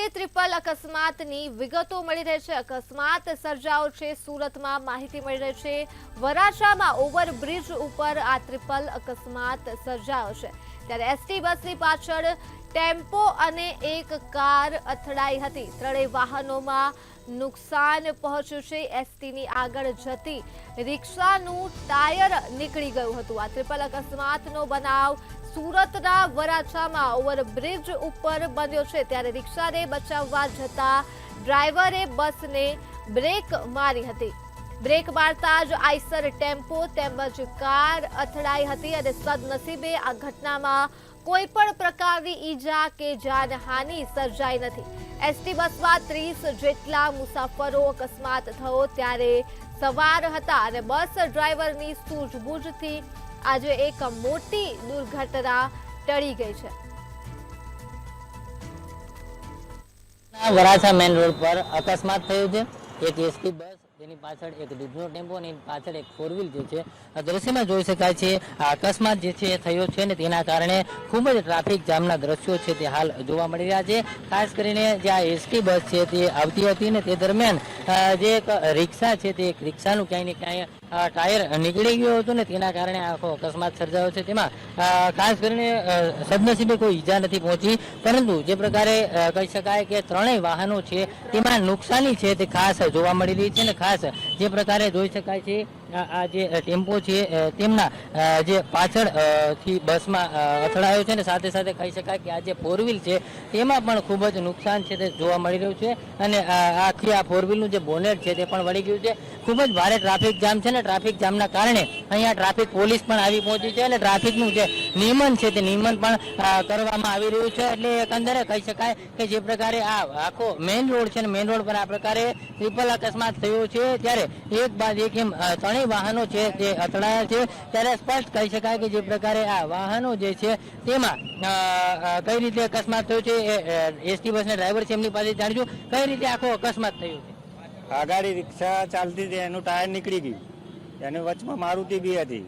Triple अकस्मातनी विगतो मળી રહી છે। अकस्मात સર્જાયો છે સુરતમાં। માહિતી મળી રહી છે વરાછામાં ઓવરબ્રિજ ઉપર આ ટ્રિપલ અકસ્માત સર્જાયો છે। ત્યારે એસટી બસની પાછળ ટેમ્પો અને એક કાર અથડાઈ હતી। ત્રણેય વાહનોમાં નુકસાન પહોંચ્યું છે। એસટીની આગળ જતી રિક્ષાનું ટાયર નીકળી ગયું હતું। આ ટ્રિપલ અકસ્માતનો બનાવ સુરતના વરાછામાં ઓવરબ્રિજ ઉપર બન્યો છે। ત્યારે રિક્ષાને બચાવવા જતા ડ્રાઈવરે બસને બ્રેક મારી હતી। બ્રેક મારતા જ આઈસર ટેમ્પો તેમજ કાર અથડાઈ હતી અને સદનસીબે આ ઘટનામાં કોઈપણ પ્રકારની ઈજા કે જાનહાનિ સર્જાઈ નથી। એસટી બસમાં 30 જેટલા મુસાફરો અકસ્માત થયો ત્યારે સવાર હતા અને બસ ડ્રાઈવરની સૂઝબૂઝથી આજે એક મોટી દુર્ઘટના ટળી ગઈ છે। વરાછા મેન રોડ પર અકસ્માત થયો છે। એક એસટી બસ તેની પાછળ એક દૂધનો ટેમ્પો અને પાછળ એક ફોર વ્હીલ જે છે આ દ્રશ્યમાં જોઈ શકાય છે। આ અકસ્માત જે છે થયો છે ને તેના કારણે ખૂબ જ ટ્રાફિક જામના દ્રશ્યો છે તે હાલ જોવા મળી રહ્યા છે। ખાસ કરીને જે આ એસટી બસ છે તે આવતી હતી ને તે દરમિયાન જે એક રિક્ષા છે તે રિક્ષાનું ક્યાંય ને ક્યાંય ટાયર નીકળી ગયું હતું ને તેના કારણે આખો અકસ્માત સર્જાયો છે। તેમાં ખાસ કરીને સદનસીબે કોઈ ઈજા નથી પહોંચી, પરંતુ જે પ્રકારે કહી શકાય કે ત્રણેય વાહનો છે તેમાં નુકસાની છે તે ખાસ જોવા મળી રહી છે। ને ખાસ જે પ્રકારે જોઈ શકાય છે આ જે ટેમ્પો છે તેમના જે પાછળ થી બસમાં અથડાયો છે ને સાથે સાથે કહી શકાય કે આ જે ફોર વ્હીલ છે તેમાં પણ ખૂબ જ નુકસાન છે તે જોવા મળી રહ્યું છે। અને આખી આ ફોર વ્હીલનું જે બોનેટ છે તે પણ વળી ગયું છે। ખૂબ જ ભારે ટ્રાફિક જામ છે ને ટ્રાફિક જામના કારણે અહીંયા ટ્રાફિક પોલીસ પણ આવી પહોંચી છે અને ટ્રાફિકનું જે નિયમન છે તે નિયમન પણ કરવામાં આવી રહ્યું છે। એટલે એકંદરે કહી શકાય કે જે પ્રકારે આ આખો મેઇન રોડ છે ને મેઇન રોડ પર આ પ્રકારે ટ્રિપલ અકસ્માત થયો છે ત્યારે એક બાદ એક એમ ત્રણેય વાહનો છે તે અથડાયા છે। ત્યારે સ્પષ્ટ કહી શકાય કે જે પ્રકારે આ વાહનો જે છે તેમાં કઈ રીતે અકસ્માત થયો છે એસટી બસના ડ્રાઈવર છે એમની પાસે જાણીશું કઈ રીતે આખો અકસ્માત થયો છે। આ ગાડી રિક્ષા ચાલતી હતી એનું ટાયર નીકળી ગયું, એને વચમાં મારુતિ બી હતી,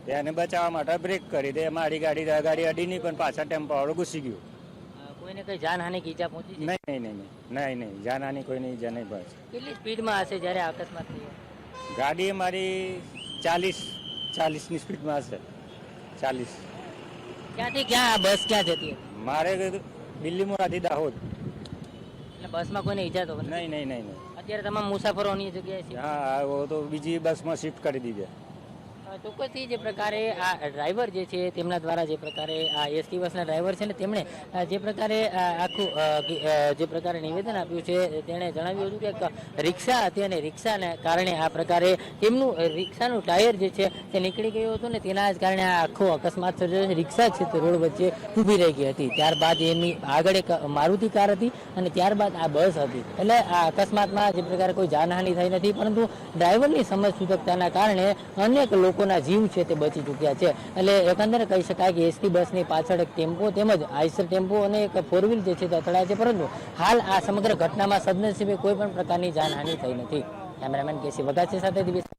એને બચાવવા માટે બ્રેક કરી દે મારી ગાડી અડી નહીં પણ પાછા ટેમ્પો વાળો ઘૂસી ગયો। કોઈને કઈ જાનહાનિ કે ઈજા પહોંચી છે? નહીં જાનહાની કોઈની ઈજા નહીં બસ। કેટલી સ્પીડમાં હશે જ્યારે આ અકસ્માત થયો? ગાડી અમારી 40ની સ્પીડમાં હશે। 40 ક્યાંથી ક્યાં આ બસ ક્યાં જતી હતી? મારે દિલ્હી મોરાથી દાહોદ। એટલે બસમાં કોઈને ઈજા તો નહીં। અત્યારે તમામ મુસાફરો અન્ય જગ્યાએ છે? હા તો બીજી બસમાં શિફ્ટ કરી દીધે। ચોક્કસથી જે પ્રકારે આ ડ્રાઈવર જે છે તેમના દ્વારા જે પ્રકારે આ એસટી બસના ડ્રાઈવર છે ને તેમણે જે પ્રકારે આખું જે પ્રકારે નિવેદન આપ્યું છે તેણે જણાવ્યું હતું કે રિક્ષા હતી અને રિક્ષાને કારણે આ પ્રકારે તેમનું રિક્ષાનું ટાયર જે છે તે નીકળી ગયું હતું ને તેના જ કારણે આ આખો અકસ્માત સર્જાયો છે। રિક્ષા છે તે રોડ વચ્ચે ઊભી રહી ગઈ હતી, ત્યારબાદ એમની આગળ એક મારુતિ કાર હતી અને ત્યારબાદ આ બસ હતી। એટલે આ અકસ્માતમાં જે પ્રકારે કોઈ જાનહાનિ થઈ નથી, પરંતુ ડ્રાઈવરની સમજસૂચકતાના કારણે અનેક લોકોના જીવ છે તે બચી ચૂક્યા છે। એટલે એકંદરે કહી શકાય કે એસટી બસની પાછળ એક ટેમ્પો તેમજ આઈસર ટેમ્પો અને એક ફોર વ્હીલ જે છે તે અથડાય છે, પરંતુ હાલ આ સમગ્ર ઘટનામાં સદનસીબે કોઈ પણ પ્રકારની જાનહાનિ થઈ નથી। કેમેરામેન કેસી વગાસી સાથે દિવેશ।